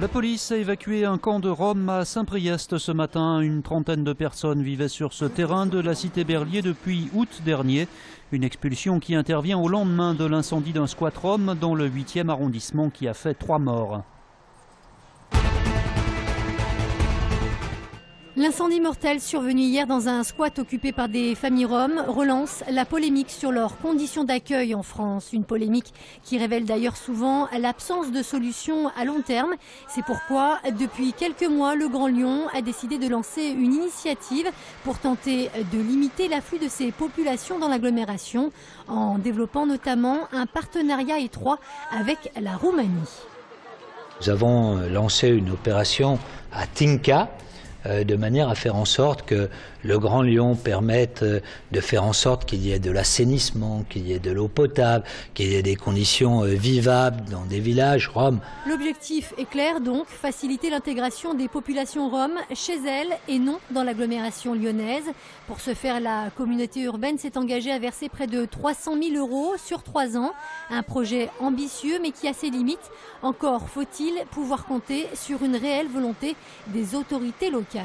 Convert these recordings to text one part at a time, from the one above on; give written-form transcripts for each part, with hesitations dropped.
La police a évacué un camp de Roms à Saint-Priest ce matin. Une trentaine de personnes vivaient sur ce terrain de la cité Berlier depuis août dernier. Une expulsion qui intervient au lendemain de l'incendie d'un squat rom dans le 8e arrondissement qui a fait 3 morts. L'incendie mortel survenu hier dans un squat occupé par des familles roms relance la polémique sur leurs conditions d'accueil en France. Une polémique qui révèle d'ailleurs souvent l'absence de solution à long terme. C'est pourquoi, depuis quelques mois, le Grand Lyon a décidé de lancer une initiative pour tenter de limiter l'afflux de ces populations dans l'agglomération, en développant notamment un partenariat étroit avec la Roumanie. Nous avons lancé une opération à Tinca, de manière à faire en sorte que le Grand Lyon permette de faire en sorte qu'il y ait de l'assainissement, qu'il y ait de l'eau potable, qu'il y ait des conditions vivables dans des villages roms. L'objectif est clair donc, faciliter l'intégration des populations roms chez elles et non dans l'agglomération lyonnaise. Pour ce faire, la communauté urbaine s'est engagée à verser près de 300 000 € sur 3 ans. Un projet ambitieux mais qui a ses limites. Encore faut-il pouvoir compter sur une réelle volonté des autorités locales.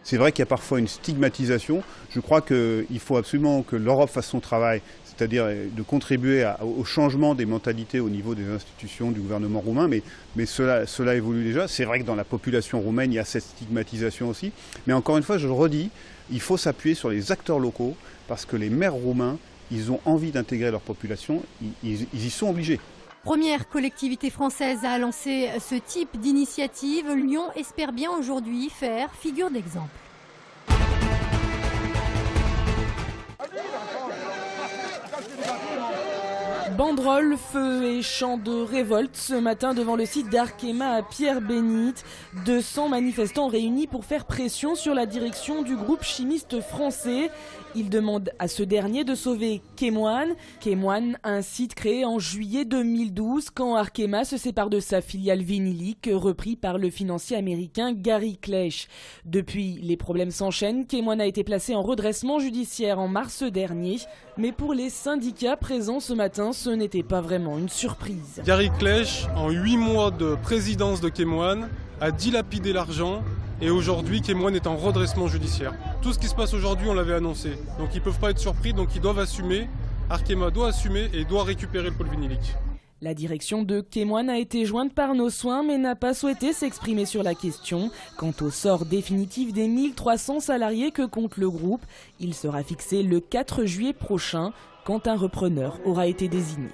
C'est vrai qu'il y a parfois une stigmatisation. Je crois qu'il faut absolument que l'Europe fasse son travail, c'est-à-dire de contribuer au changement des mentalités au niveau des institutions du gouvernement roumain. Mais cela évolue déjà. C'est vrai que dans la population roumaine, il y a cette stigmatisation aussi. Mais encore une fois, je le redis, il faut s'appuyer sur les acteurs locaux parce que les maires roumains, ils ont envie d'intégrer leur population, ils y sont obligés. Première collectivité française à lancer ce type d'initiative, Lyon espère bien aujourd'hui faire figure d'exemple. Banderoles, feux et chants de révolte ce matin devant le site d'Arkema à Pierre-Bénite. 200 manifestants réunis pour faire pression sur la direction du groupe chimiste français. Ils demandent à ce dernier de sauver Chemoine. Chemoine, un site créé en juillet 2012 quand Arkema se sépare de sa filiale vinylique repris par le financier américain Gary Klech. Depuis, les problèmes s'enchaînent. Chemoine a été placé en redressement judiciaire en mars dernier. Mais pour les syndicats présents ce matin, ce n'était pas vraiment une surprise. Gary Klech, en 8 mois de présidence de Chemoine, a dilapidé l'argent et aujourd'hui Chemoine est en redressement judiciaire. Tout ce qui se passe aujourd'hui, on l'avait annoncé. Donc ils ne peuvent pas être surpris, donc ils doivent assumer. Arkema doit assumer et doit récupérer le pôle vinylique. La direction de Chemoine a été jointe par nos soins mais n'a pas souhaité s'exprimer sur la question. Quant au sort définitif des 1300 salariés que compte le groupe, il sera fixé le 4 juillet prochain quand un repreneur aura été désigné.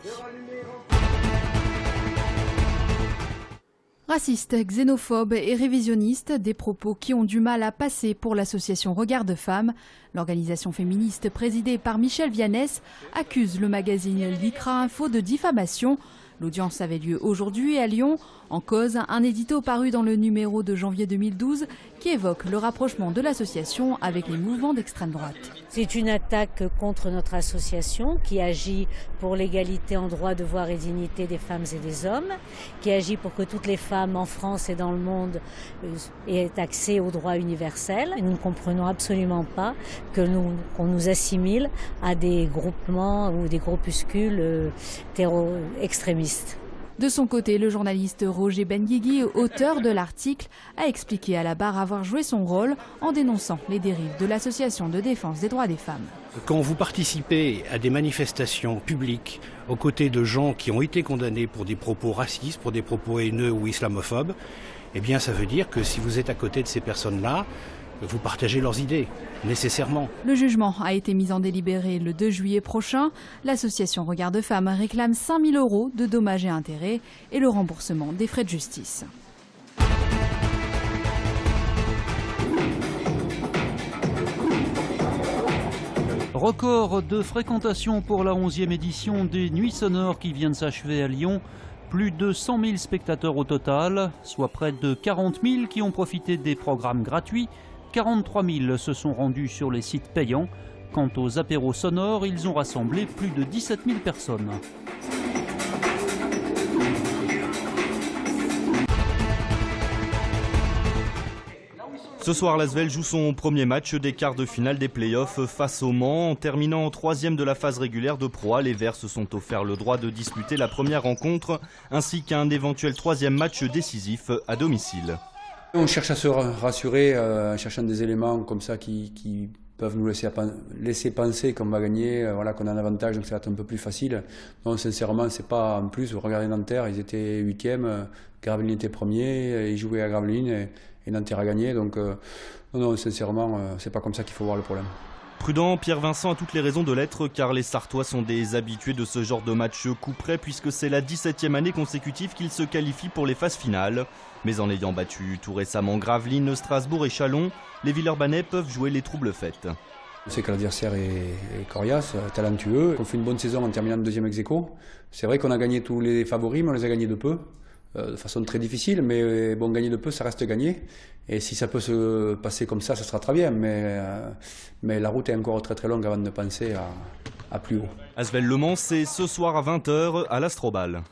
Racistes, xénophobes et révisionnistes, des propos qui ont du mal à passer pour l'association Regard de Femmes. L'organisation féministe présidée par Michel Vianès accuse le magazine L'Icra Info de diffamation. L'audience avait lieu aujourd'hui à Lyon. En cause, un édito paru dans le numéro de janvier 2012 qui évoque le rapprochement de l'association avec les mouvements d'extrême droite. C'est une attaque contre notre association qui agit pour l'égalité en droit, devoir et dignité des femmes et des hommes, qui agit pour que toutes les femmes en France et dans le monde aient accès aux droits universels. Nous ne comprenons absolument pas qu'on nous assimile à des groupements ou des groupuscules extrémistes. De son côté, le journaliste Roger Benguigui, auteur de l'article, a expliqué à la barre avoir joué son rôle en dénonçant les dérives de l'association de défense des droits des femmes. Quand vous participez à des manifestations publiques aux côtés de gens qui ont été condamnés pour des propos racistes, pour des propos haineux ou islamophobes, eh bien ça veut dire que si vous êtes à côté de ces personnes-là, vous partagez leurs idées, nécessairement. Le jugement a été mis en délibéré le 2 juillet prochain. L'association Regard de Femmes réclame 5 000 € de dommages et intérêts et le remboursement des frais de justice. Record de fréquentation pour la 11e édition des Nuits Sonores qui vient de s'achever à Lyon. Plus de 100 000 spectateurs au total, soit près de 40 000 qui ont profité des programmes gratuits. 43 000 se sont rendus sur les sites payants. Quant aux apéros sonores, ils ont rassemblé plus de 17 000 personnes. Ce soir, l'Asvel joue son premier match des quarts de finale des playoffs face au Mans. En terminant en 3e de la phase régulière de Pro A, les Verts se sont offert le droit de disputer la première rencontre ainsi qu'un éventuel 3e match décisif à domicile. On cherche à se rassurer en cherchant des éléments comme ça qui peuvent nous laisser penser qu'on va gagner, voilà, qu'on a un avantage, donc ça va être un peu plus facile. Non, sincèrement, c'est pas en plus. Vous regardez Nanterre, ils étaient 8e, Gravelines était premier, ils jouaient à Gravelines et Nanterre a gagné. Donc non, sincèrement, c'est pas comme ça qu'il faut voir le problème. Prudent, Pierre Vincent a toutes les raisons de l'être car les Sartois sont des habitués de ce genre de match coup près puisque c'est la 17e année consécutive qu'ils se qualifient pour les phases finales. Mais en ayant battu tout récemment Gravelines, Strasbourg et Châlons, les Villeurbanais peuvent jouer les troubles fêtes. On sait que l'adversaire est coriace, talentueux. On fait une bonne saison en terminant 2e ex-aequo. C'est vrai qu'on a gagné tous les favoris, mais on les a gagnés de peu. De façon très difficile, mais bon, gagner de peu, ça reste gagné. Et si ça peut se passer comme ça sera très bien. Mais la route est encore très très longue avant de penser à plus haut. Asvel Le Mans, c'est ce soir à 20h à l'Astrobal.